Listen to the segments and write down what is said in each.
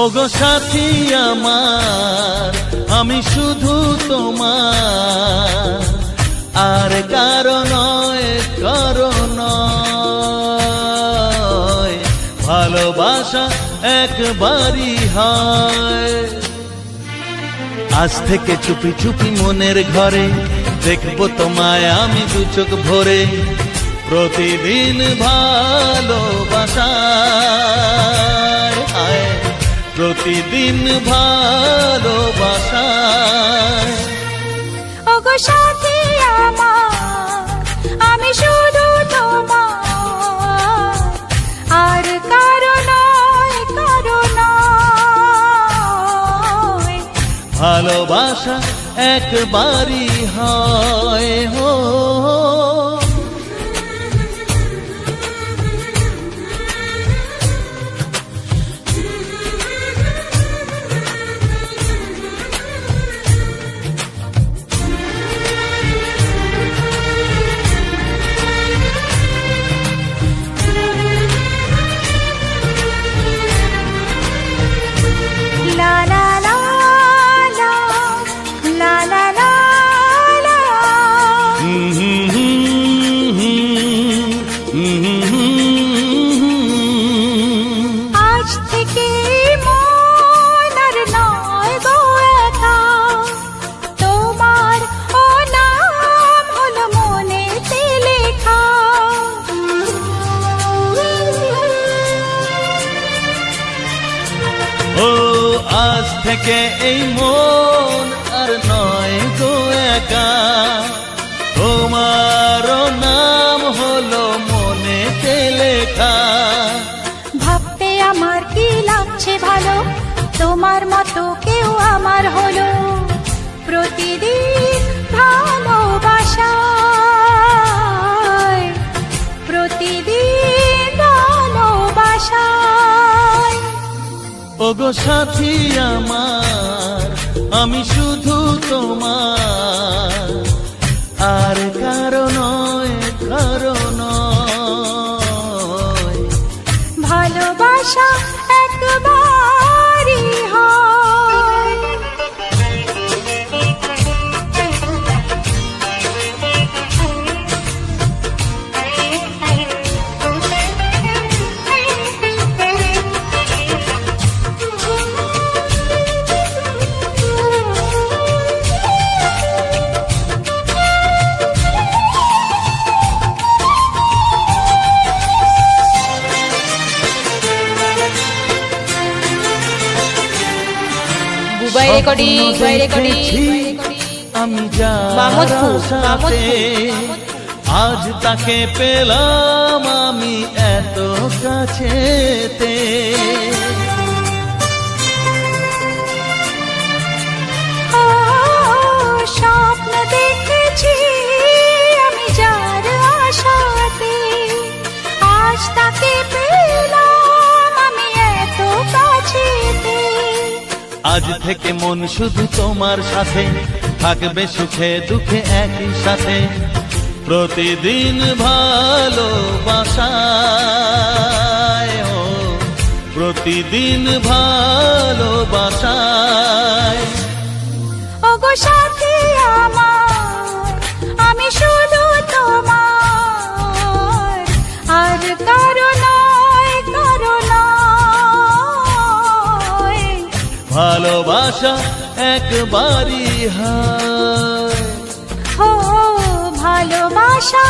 ওগো সাথী আমার, আমি শুধু তোমার, আর কারো নয়, কারো নয়। ভালোবাসা একবারই হয়। আজ থেকে চুপি চুপি মনের ঘরে দেখবো তোমায় আমি দু চোখ ভরে। প্রতিদিন ভালোবাসায়, প্রতিদিন ভালোবাসায়। ওগো সাথী আমার, আমি শুধু তোমার, আর কারো নয়, কারো নয়। ভালোবাসা একবারই হয়। হো আজ থেকে মন আর নয় গো একা, তোমার ও নাম হলো মনেতে লেখা। ও আজ থেকে এই মন আর নয় গো একা, তোমার নাম হলো মনেতে লেখা। ভাবতে আমার কি লাগছে ভালো, তোমার মতো কেউ আমার হলো। প্রতিদিন ভালোবাসায়, প্রতিদিন ভালোবাসায়। ওগো সাথী আমার, আমি শুধু তোমার, আর কারো নয়, কারো নয়। ভালোবাসা একবারই হয়। আমি যার সাথে আজ তাকে পেলাম আমি এত কাছেতে। স্বপ্ন দেখেছি আমি যার আশাতে, আজ তাকে পেলাম আমি এত কাছেতে। আজ থেকে মন শুধু তোমার সাথে, থাকবে সুখে দুঃখে একই সাথে। প্রতিদিন ভালোবাসায়, ও প্রতিদিন ভালোবাসায়। ওগো সাথী আমার, আমি শুধু তোমার, আর কারো নয়, কারো নয়। ভালোবাসা একবারই হয়। ও ভালোবাসা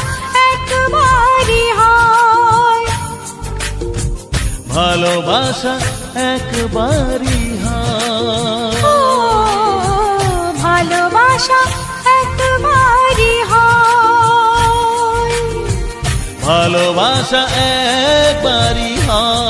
একবারই হয়। ভালোবাসা একবারই হয়। ও ভালোবাসা একবারই হয়। ভালোবাসা একবারই হয়।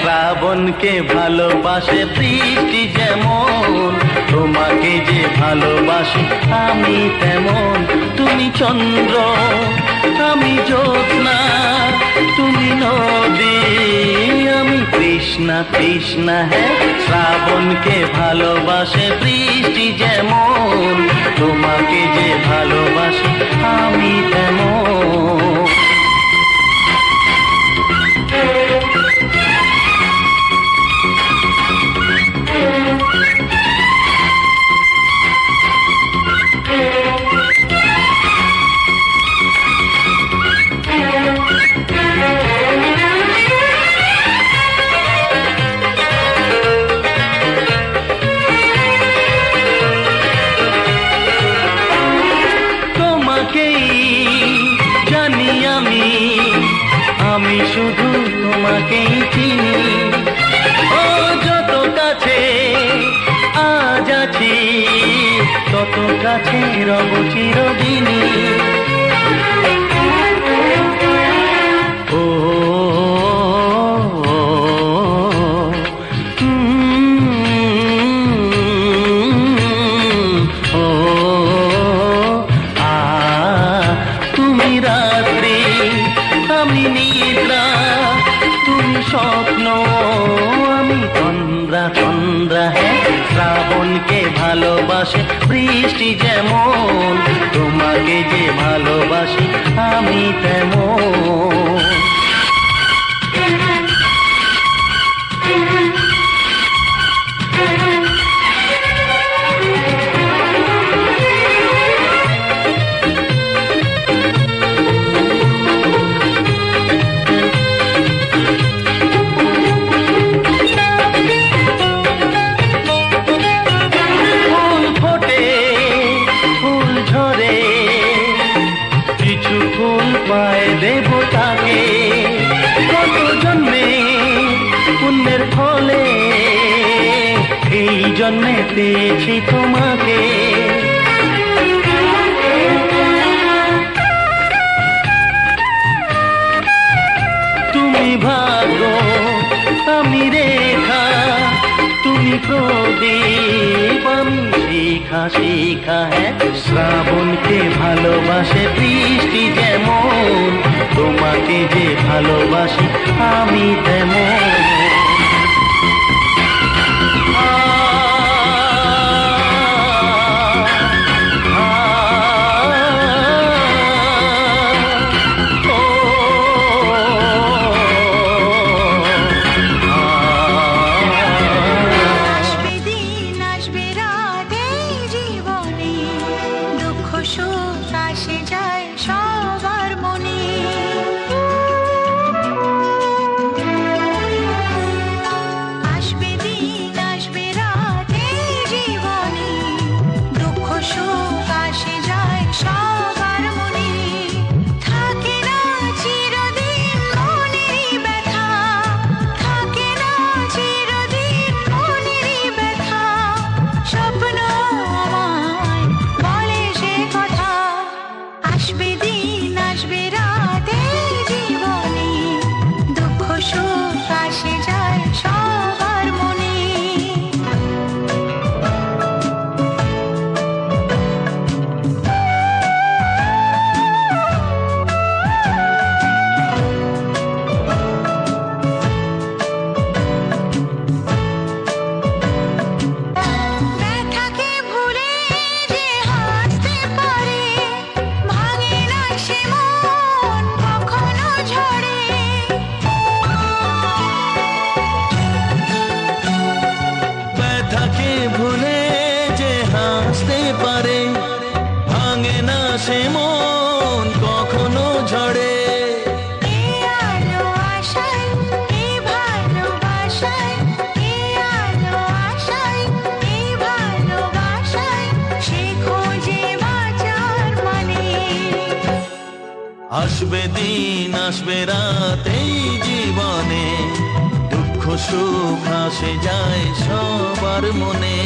শ্রাবণকে ভালোবাসে বৃষ্টি যেমন, তোমাকে যে ভালোবাসি আমি তেমন। তুমি চন্দ্র আমি জ্যোৎস্না, তুমি নদী আমি তৃষ্ণা তৃষ্ণা। হ্যাঁ শ্রাবণকে ভালোবাসে বৃষ্টি যেমন, তোমাকে যে ভালোবাসি আমি তেমন। জানি আমি শুধু তোমাকেই চিনি। ও যত কাছে আজ আছি তত কাছে রব চিরদিনই। ও তুমি রাত্রি আমি নিদ্রা, তুমি স্বপ্ন আমি তন্দ্রা তন্দ্রা। হ্যাঁ শ্রাবণকে ভালোবাসে বৃষ্টি যেমন, তোমাকে যে ভালোবাসি আমি তেমন। পায় দেবতাকে কত জন্মে পুণ্যের ফলে এই জন্মে পেয়েছি তোমাকে। তুমি ভাগ্য আমি রেখা, তুমি প্রদীপ আমি শিখা শিখা। হ্যাঁ শ্রাবণকে ভালোবাসে বৃষ্টি যেমন, তোমাকে যে ভালোবাসি আমি তেমন। আসে যায় সবার মনে, আসবে দিন আসবে রাত এই জীবনে, দুঃখ সুখ আসে যায় সবার মনে। থাকে না চিরদিন মনেরই ব্যথা, থাকে না চিরদিন মনেরই ব্যথা। স্বপ্ন আমায় বলে সে কথা, আসবে দিন আসবে রাত এই জীবনে, দুঃখ সুখ আসে যায় সবার মনে। ব্যথাকে ভুলে যে হাসতে পারে, ভাঙে না সে মন কখনো ঝরে। ব্যথাকে ভুলে যে হাসতে পারে, ভাঙে না সে মন কখনো ঝরে। এই আলো আশায় এই ভালোবাসায়, এই আলো আশায় এই ভালোবাসায়, সে খোঁজে বাঁচার মানে। আসবে দিন আসবে রাত এই জীবনে, দুঃখ সুখ আসে যায় সবার মনে।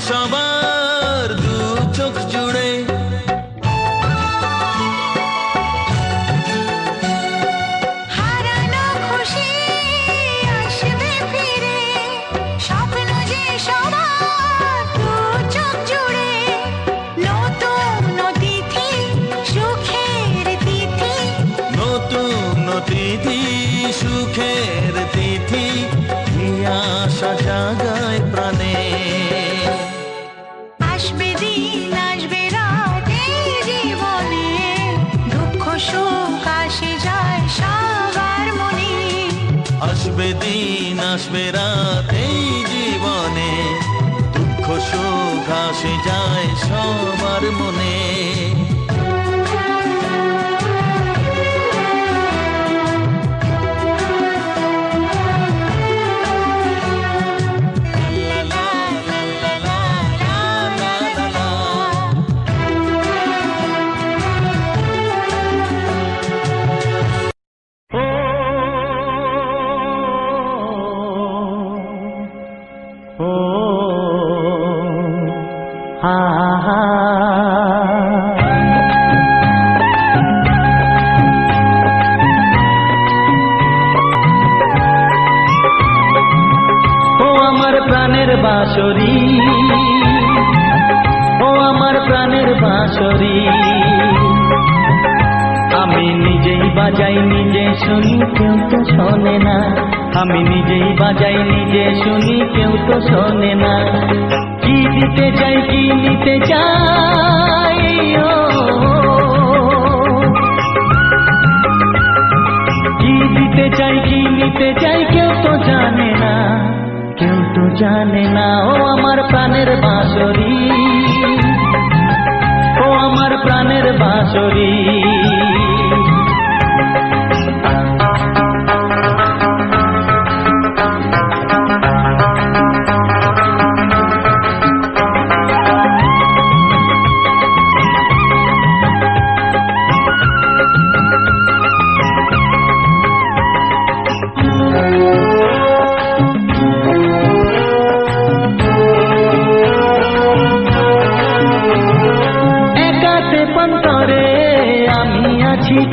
সবার দু চোখ জুড়ে। হারানো খুশি আসবে ফিরে, স্বপ্ন যে সবার দু চোখ জুড়ে। নতুন তিথি সুখের তিথি, নতুন তিথি সুখের তিথি, আশা জাগায় প্রাণে। আসবে দিন আসবে রাত এই জীবনে, দুঃখ সুখ আসে যায় সবার মনে। আসবে দিন আসবে রাত এই জীবনে, দুঃখ সুখ আসে যায় সবার মনে। প্রাণের বাঁশরি, ও আমার প্রাণের বাঁশরি, আমি নিজেই বাজাই নিজে শুনি কেউ তো শোনে না। আমি নিজেই বাজাই নিজে শুনি কেউ তো শোনে না। কি দিতে চাই কি নিতে চাই, কি দিতে চাই কি নিতে চাই কেউ তো জানে না, কেউ তো জানে না। ও আমার প্রাণের বাঁশরি, ও আমার প্রাণের বাঁশরি।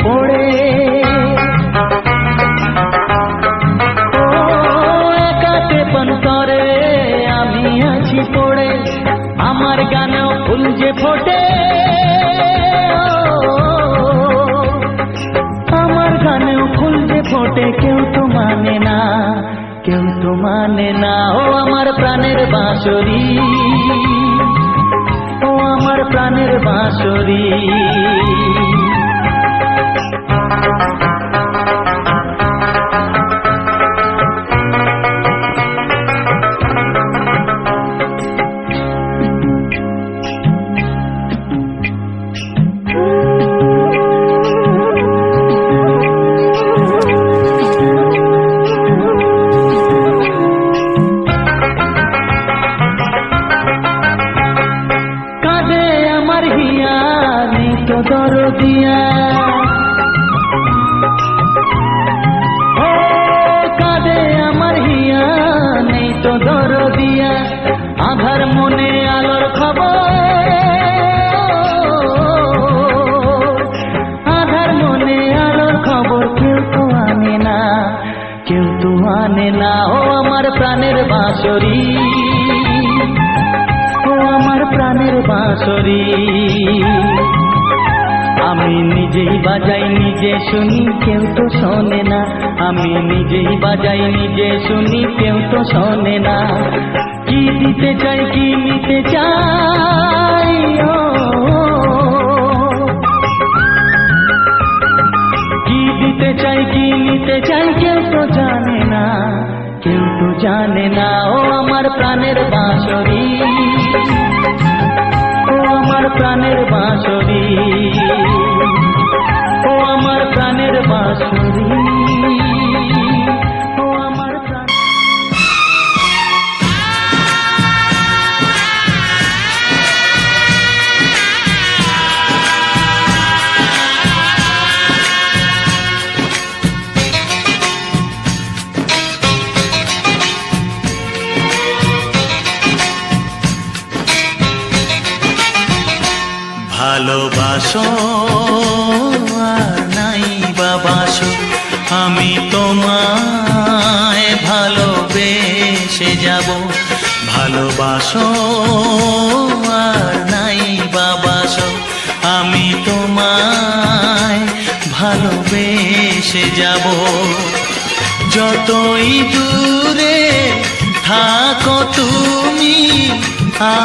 পড়ে একাতে পন্তরে আমি আছি পড়ে, আমার গানেও ফুল যে ফোটে, আমার গানেও ফুল যে ফোটে, কেউ তো মানে না, কেউ তো মানে না। ও আমার প্রাণের বাঁশরি, ও আমার প্রাণের বাঁশরি। দরদিয়া ও কাঁদে আমার হিয়া, নেই তো দরদিয়া। আধার মনে আলোর খবর, আধার মনে আলোর খবর, কেউ তো আনে না, কেউ তো আনে না। ও আমার প্রাণের বাঁশরি, ও আমার প্রাণের বাঁশরি। আমি নিজেই বাজাই নিজে শুনি কেউ তো শোনে না, আমি নিজেই বাজাই নিজে শুনি কেউ তো শোনে না। কি দিতে চাই কি নিতে চাই, কি দিতে চাই কি নিতে চাই কেউ তো জানে না, কেউ তো জানে না। ও আমার প্রাণের বাঁশরি, ও আমার প্রাণের বাঁশরি, ও আমার প্রাণের বাঁশরি, ও আমার প্রাণ। ভালোবাসো আর নাই বা বাসো, আমি তোমায় ভালোবেসে যাব। ভালোবাসো আর নাই বা বাসো, আমি তোমায় ভালোবেসে যাব। যতই দূরে থাকো তুমি,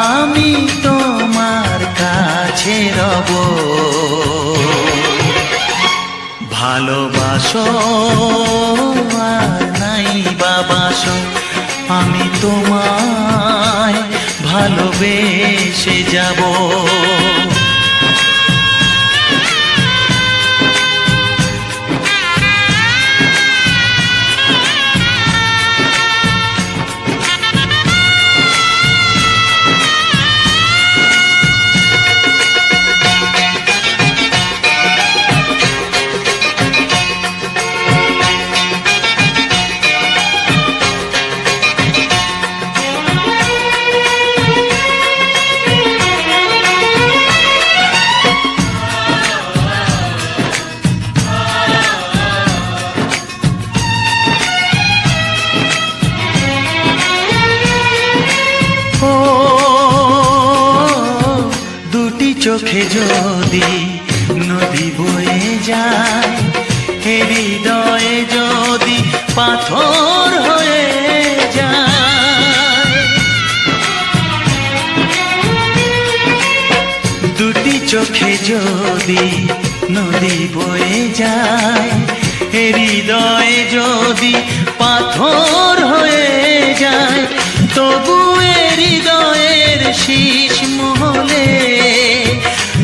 আমি তোমার কাছে রব। ভালোবাসো আর নাই বা বাসো, আমি তোমায় ভালোবেসে যাব। চোখে যদি নদী বয়ে যায়, হৃদয়ে যদি পাথর হয়ে যায়। দুটি চোখে যদি নদী বয়ে যায়, হৃদয়ে যদি পাথর হয়ে যায়, তবু হৃদয়ের শীষ মহলে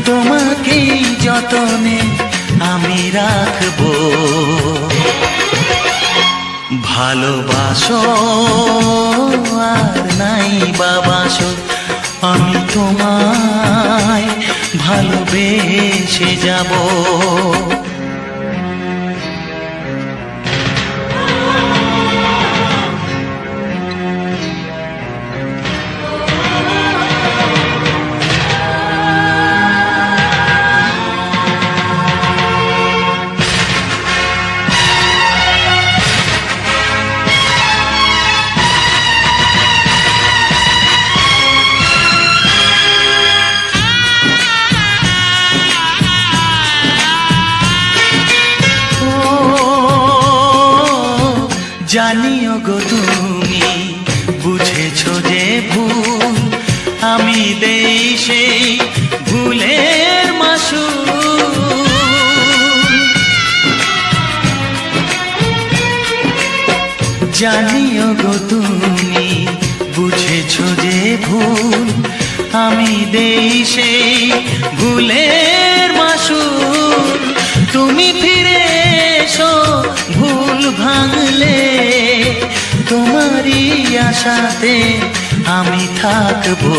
তোমাকেই যতনে আমি রাখবো। ভালোবাসো আর নাই বা বাসো, আমি তোমায় ভালোবেসে যাব। জানিও গো তুমি বুঝেছো যে ভুল, আমি দেই সেই ভুলের মাসুল। জানিও গো তুমি বুঝেছো যে ভুল, আমি দেই সেই ভুলের মাসুল। তুমি ফিরে এসো ভুল ভাঙলে, তোমারই আশাতে আমি থাকবো।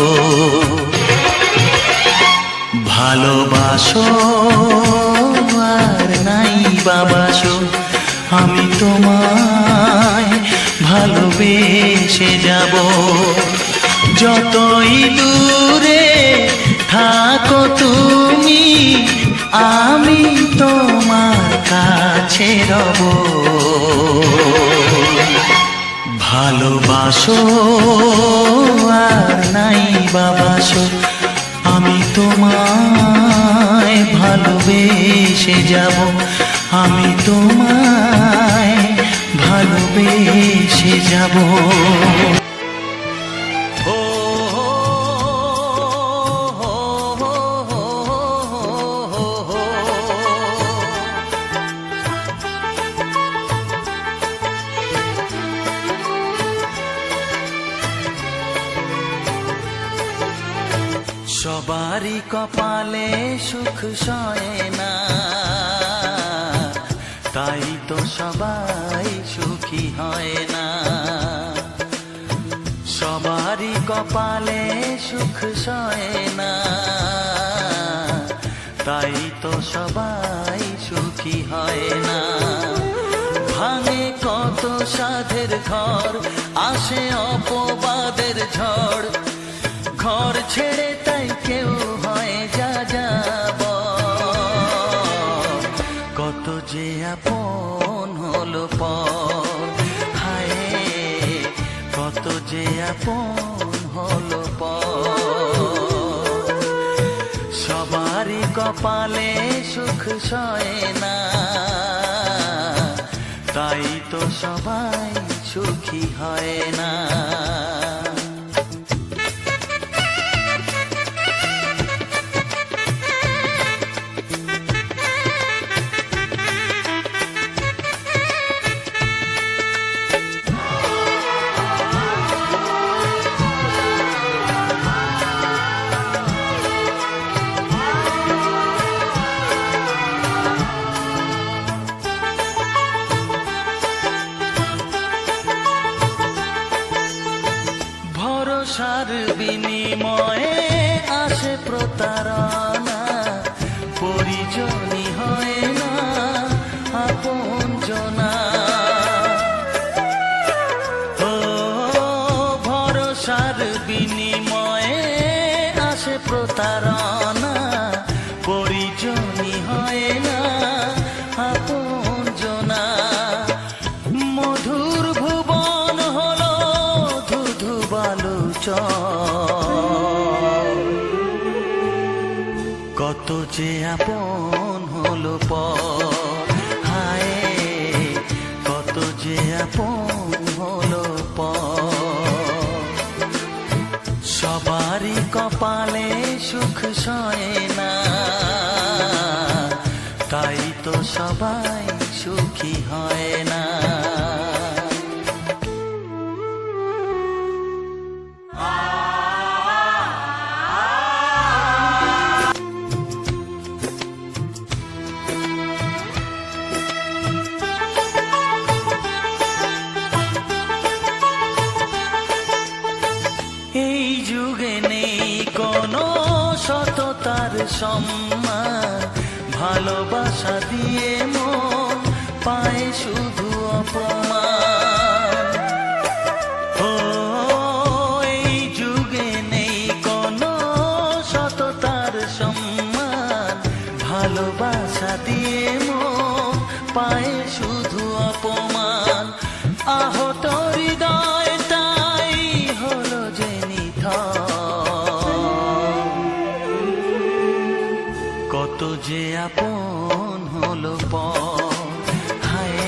ভালোবাসো আর নাই বা বাসো, আমি তোমায় ভালোবেসে যাব। যতই দূরে থাকো তুমি, আমি তোমার কাছে রব। ভালোবাসো আর নাই বা বাসো, আমি তোমায় ভালোবেসে যাব। আমি তোমায় ভালোবেসে যাব। সবারই কপালে সুখ সয় না, তাই তো সবাই সুখী হয় না। সবারই কপালে সুখ সয় না, তাই তো সবাই সুখী হয় না। ভাঙে কত সাধের ঘর, আসে অপবাদের ঝড়। ঘর ছেড়ে তাই কেউ হয় যা যাব, কত যে আপন হলো পর, হায় কত যে আপন হলো পর। সবারই কপালে সুখ সয় না, তাই তো সবাই সুখী হয় না। ভরসার বিনিময়ে আসে প্রতারণা, পরিজনই হয় না আপনজনা। ও ভরসার বিনিময়ে আসে প্রতারণা, পরিজনই হয় না আপনজনা। মধুর ভুবন হলো ধুধু কত যে আপন হলো পর, হায় কত যে আপন হলো পর। সবারই কপালে সুখ সয় না, তাই তো সবাই সুখী হয় না। এই যুগে নেই কোনো সততার সম্মান, ভালোবাসা দিয়ে মন পায় শুধু অপমান। ও এই যুগে নেই কোনো সততার সম্মান, ভালোবাসা দিয়ে মন পায় শুধু অপমান। আহত হৃদয় তাই হলো যে কত যে আপন হলো পর, হায়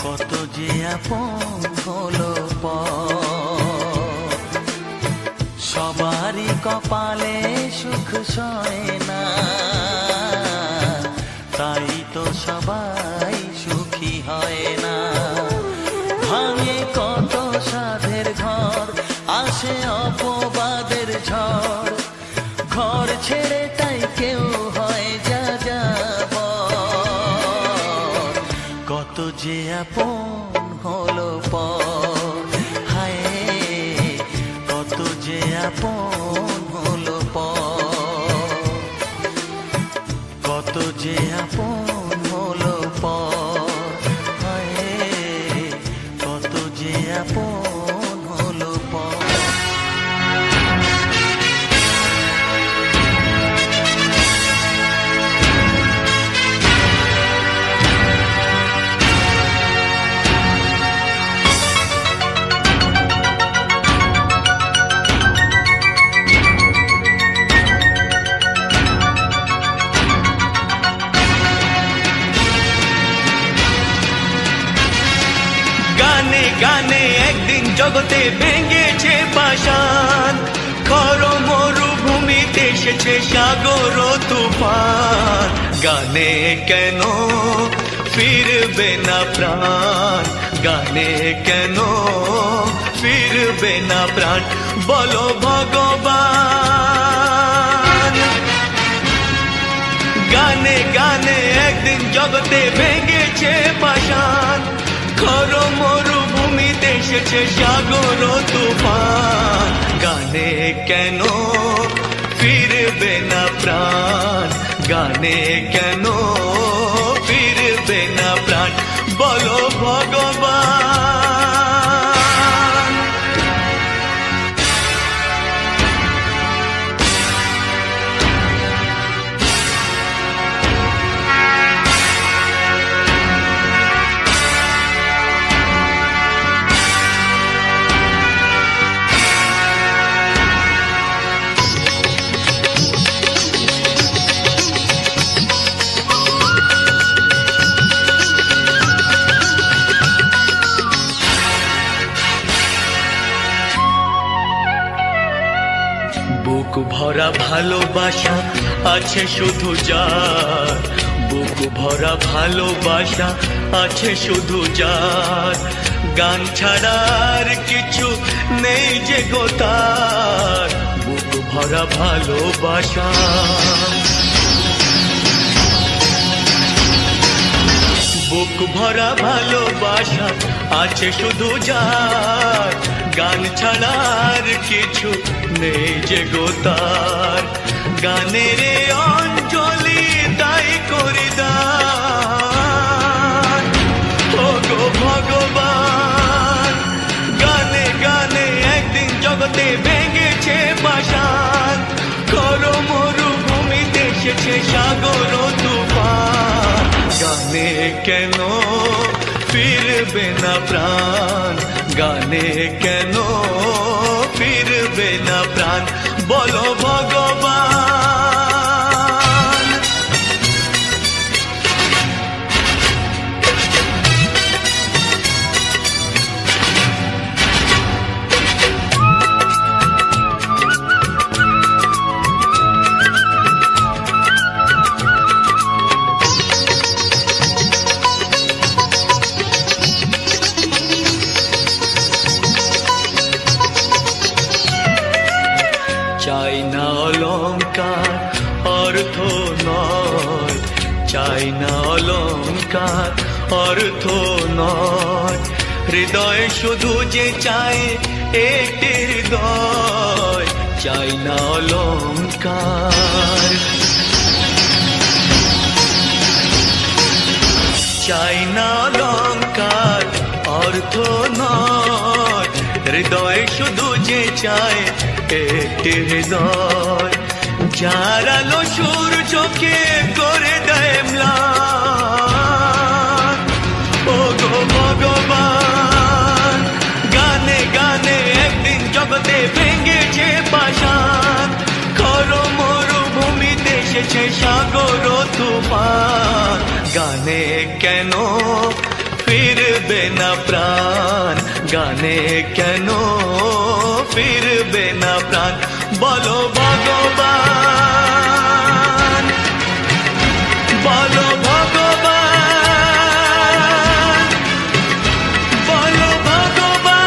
কত যে আপন হলো পর। সবারই কপালে সুখ সয় না, তাই তো সবাই সুখী হয় না। ভাঙে কত সাধের ঘর, আসে অপবাদের ঝড়, ঘর ছেড়ে তাই কেউ হয় যাযাবর। কত যে আপন হলো পর, হায় কত যে আপন হলো পর। কত যে আপন হলো পর, হায় কত যে আপন হলো পর। গানে গানে একদিন জগতে ভেঙেছে পাষাণ, খর মরুভূমিতে এসেছে সাগর তুফান। গানে কেন ফিরবে না প্রাণ, গানে কেন ফিরবে না প্রাণ, বলো ভগবান। গানে গানে একদিন জগতে ভেঙেছে পাষাণ, খর মরুভূমিতে এসেছে সাগর তুফান। গানে কেন ফিরবে না প্রাণ, গানে কেন ফিরবে না প্রাণ, বলো ভগবান। ভরা ভালোবাসা আছে শুধু যার, বুক ভরা ভালোবাসা আছে শুধু যার, গান ছাড়ার কিছু নেই যে গো তার, বুক ভরা ভালোবাসা। বুক ভরা ভালোবাসা আছে শুধু যার, গান ছাড়ার কিছু নেই যে গো তার, গানের অঞ্জলি তাই করে দান ও গো ভগবান। গানে গানে একদিন জগতে ভেঙেছে পাষাণ, করো মরুভূমিতে এসেছে সাগর তুফান, গানে কেন ফিরবে না প্রাণ, গানে কেন ফিরবে না প্রাণ, বলো ভগবান। চাই না অলংকার অর্থ নয়, চাই না অলংকার অর্থ নয়, হৃদয় শুধু যে চাই একটি হৃদয়, চাই না অলংকার। চাই না অলংকার অর্থ নয়, হৃদয় শুধু যে চায় একটি হৃদয়, যার আলো সূর্যকে করে দেয় ম্লান ও গো ভগবান। গানে গানে একদিন জগতে ভেঙেছে পাষাণ, করো মরুভূমিতে এসেছে সাগর তুফান, গানে কেন ফিরবে না প্রাণ, গানে কেন ফিরবে না প্রাণ, বলো ভগবান, বলো ভগবান, বলো ভগবান।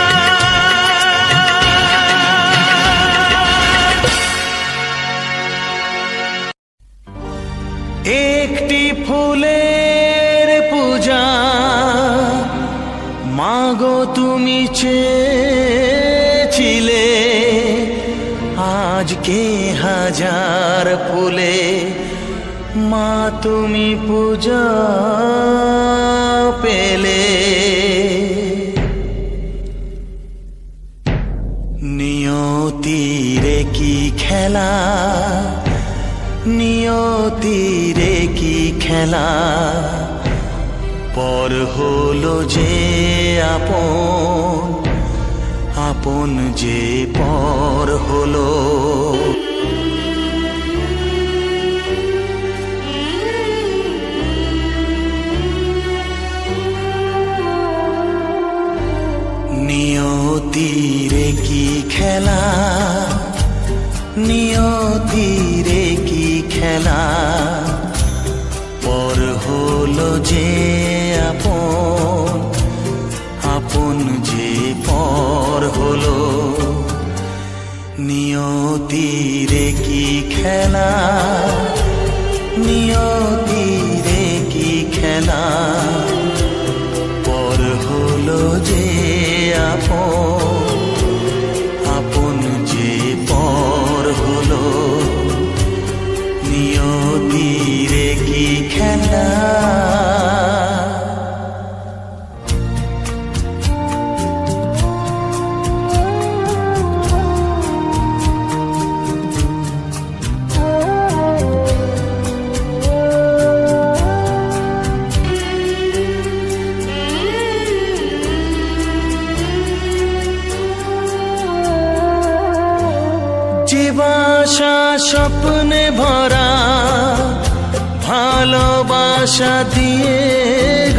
একটি ফুলের পূজা মাগো তুমি চেয়েছিলে, আজকে হাজার ফুলে মা তুমি পূজা পেলে। নিয়তিরে কি খেলা, নিয়তিরে কি খেলা, পর হলো যে আপন, আপন যে পর হলো। নিয়তিরে কি খেলা, নিয়তিরে কি খেলা, পর হলো যে আপন, আপন যে পর হলো। নিয়তিরে কি খেলা, নিয়তিরে কি খেলা, পর হলো যে আপন, আপন যে পর হলো। নিয়তিরে কি খেলা। ভালোবাসা স্বপ্নে ভরা, ভালোবাসা দিয়ে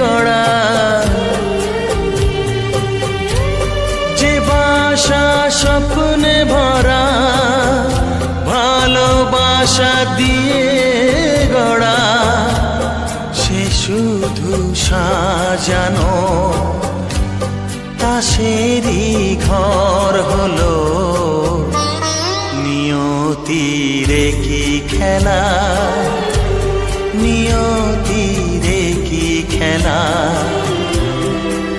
গড়া, যে বাসা স্বপ্নে ভরা, ভালো আশা দিয়ে গড়া সে শুধু সাজানো তাসেরই ঘর হলো নিয়তিরে কি খেলা নিয়তিরে কি খেলা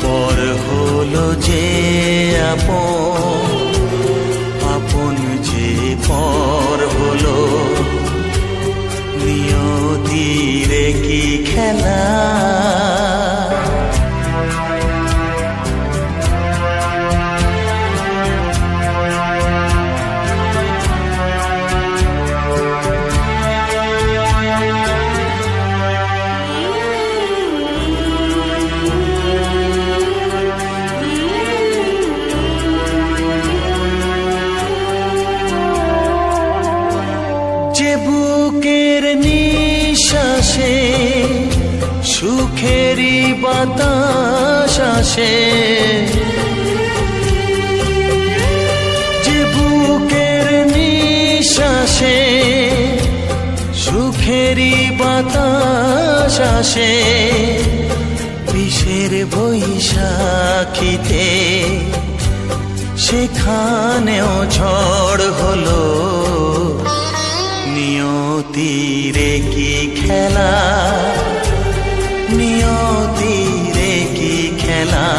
পর হলো যে আপন যে পর হলো নিয়তিরে কি খেলা বুকের নিঃশ্বাসে সুখেরই বাতাস আসে যে বুকের নিঃশ্বাসে সুখেরই বাতাস আসে বিষের বৈশাখীতে সেখানেও ঝড় হলো নিয়তিরে কি খেলা নিয়তিরে কি খেলা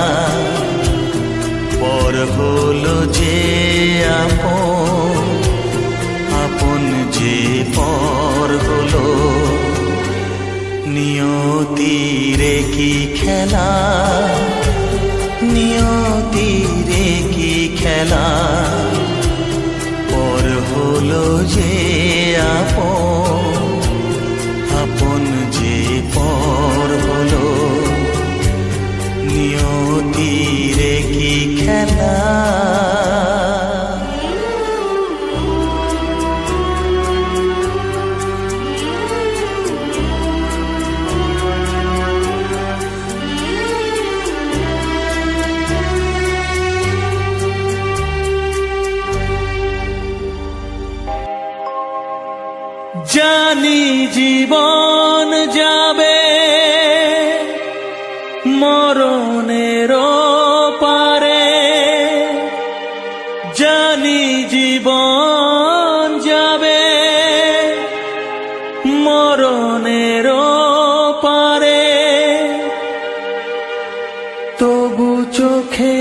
পর হলো যে আপন যে পর হলো নিয়তিরে কি খেলা নিয়তিরে কি খেলা পর হলো যে আপন যে পর হলো নিয়তিরে কি খেলা জানি জীবন যাবে মরণের পারে জানি জীবন যাবে মরণের পারে তবু চোখে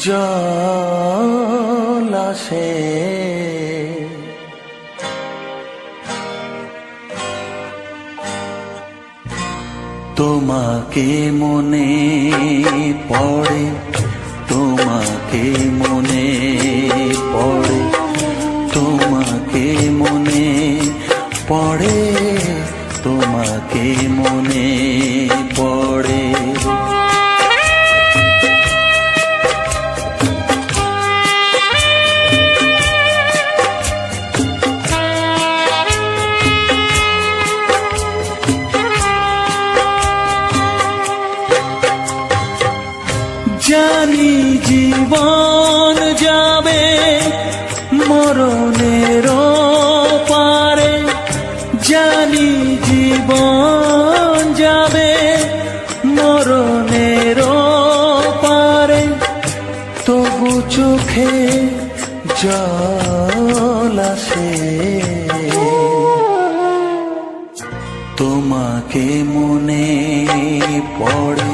জল আসে তোমাকে মনে পড়ে তোমাকে মনে পড়ে তোমাকে মনে পড়ে তোমাকে মনে পড়ে জানি জীবন যাবে মরণের পারে জানি জীবন যাবে মরণের পারে তবু চোখে জল আসে তোমাকে মনে পড়ে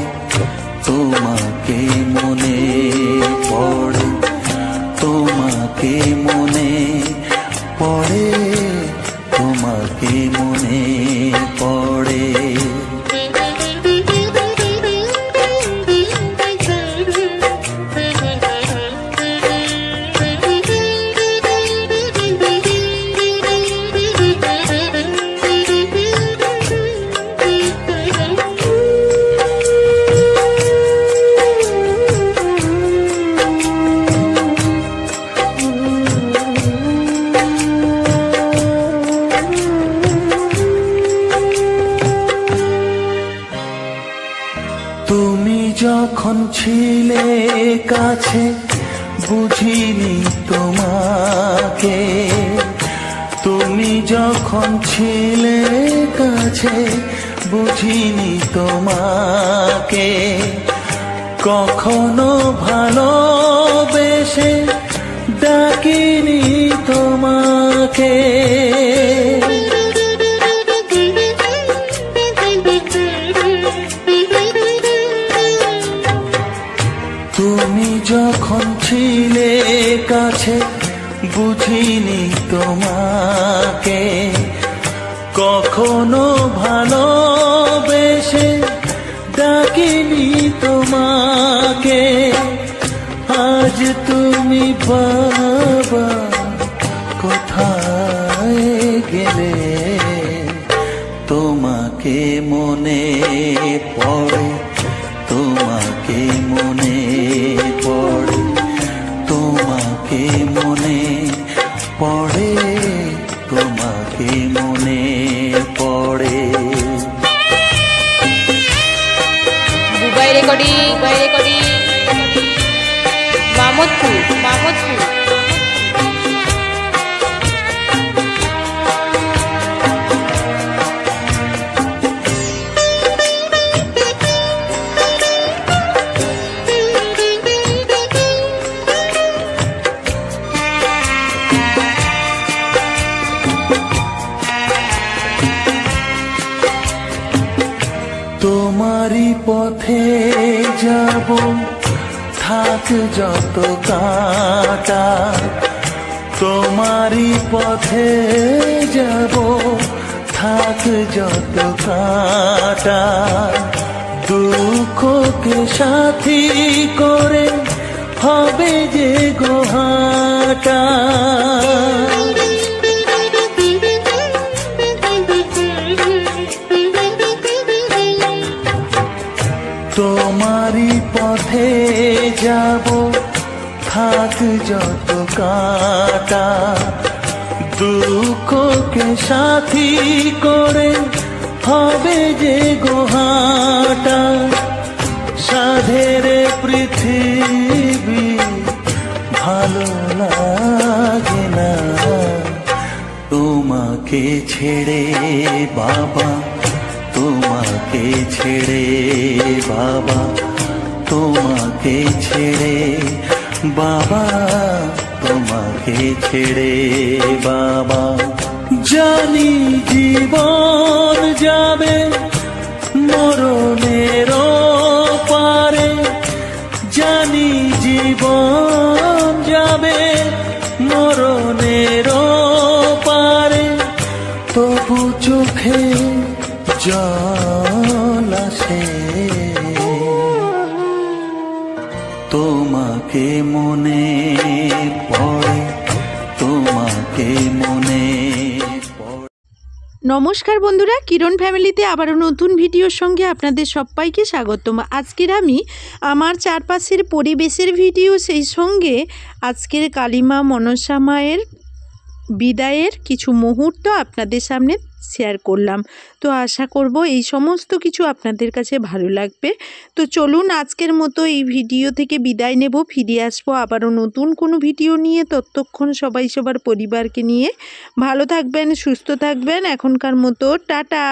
তোমাকে মনে পড়ে তোমাকে মনে পড়ে তোমাকে মনে পড়ে যখন ছিলে কাছে বুঝিনি তোমাকে তুমি যখন ছিলে কাছে বুঝিনি তোমাকে, কখনো ভালোবেসে ডাকিনি তোমাকে। তুমি যখন ছিলে কাছে বুঝিনি তোমাকে, কখনো ভালোবেসে ডাকিনি তোমাকে। আজ তুমি বাবা কোথায় গেলে, তোমাকে মনে পড়ে, তোমাকে মনে পড়ে, তোমাকে মনে পড়ে, তোমাকে মনে পড়ে। বুবাই রেকর্ডিং মামদপুর। তোমারই পথে যাব, থাক যত কাঁটা, তোমারই পথে যাব, থাক যত কাঁটা। দুঃখকে সাথী করে হবে যে গোহাটা। তোমারই পথে যাব, থাক যত কাঁটা, দুঃখকে সাথী করে হবে যে গোহাটা। সাধের পৃথিবী ভালো লাগে না, তোমাকে ছেড়ে বাবা, তোমাকে ছেড়ে বাবা, তোমাকে ছেড়ে বাবা, তোমাকে ছেড়ে বাবা। জানি জীবন যাবে মরণের পারে, জানি জীবন যাবে মরণের পারে, তবু চোখে জল আসে, তোমাকে মনে পড়ে, তোমাকে মনে পড়ে। নমস্কার বন্ধুরা, কিরণ ফ্যামিলিতে আবারও নতুন ভিডিওর সঙ্গে আপনাদের সবাইকে স্বাগতম। আজকের আমি আমার চারপাশের পরিবেশের ভিডিও, সেই সঙ্গে আজকের কালীমা মনসা মায়ের বিদায়ের কিছু মুহূর্ত আপনাদের সামনে শেয়ার করলাম। তো আশা করব এই সমস্ত কিছু আপনাদের কাছে ভালো লাগবে। তো চলুন আজকের মতো এই ভিডিও থেকে বিদায় নেব, ফিরে আসবো আবারও নতুন কোনো ভিডিও নিয়ে। ততক্ষণ সবাই সবার পরিবারকে নিয়ে ভালো থাকবেন, সুস্থ থাকবেন। এখনকার মতো টাটা।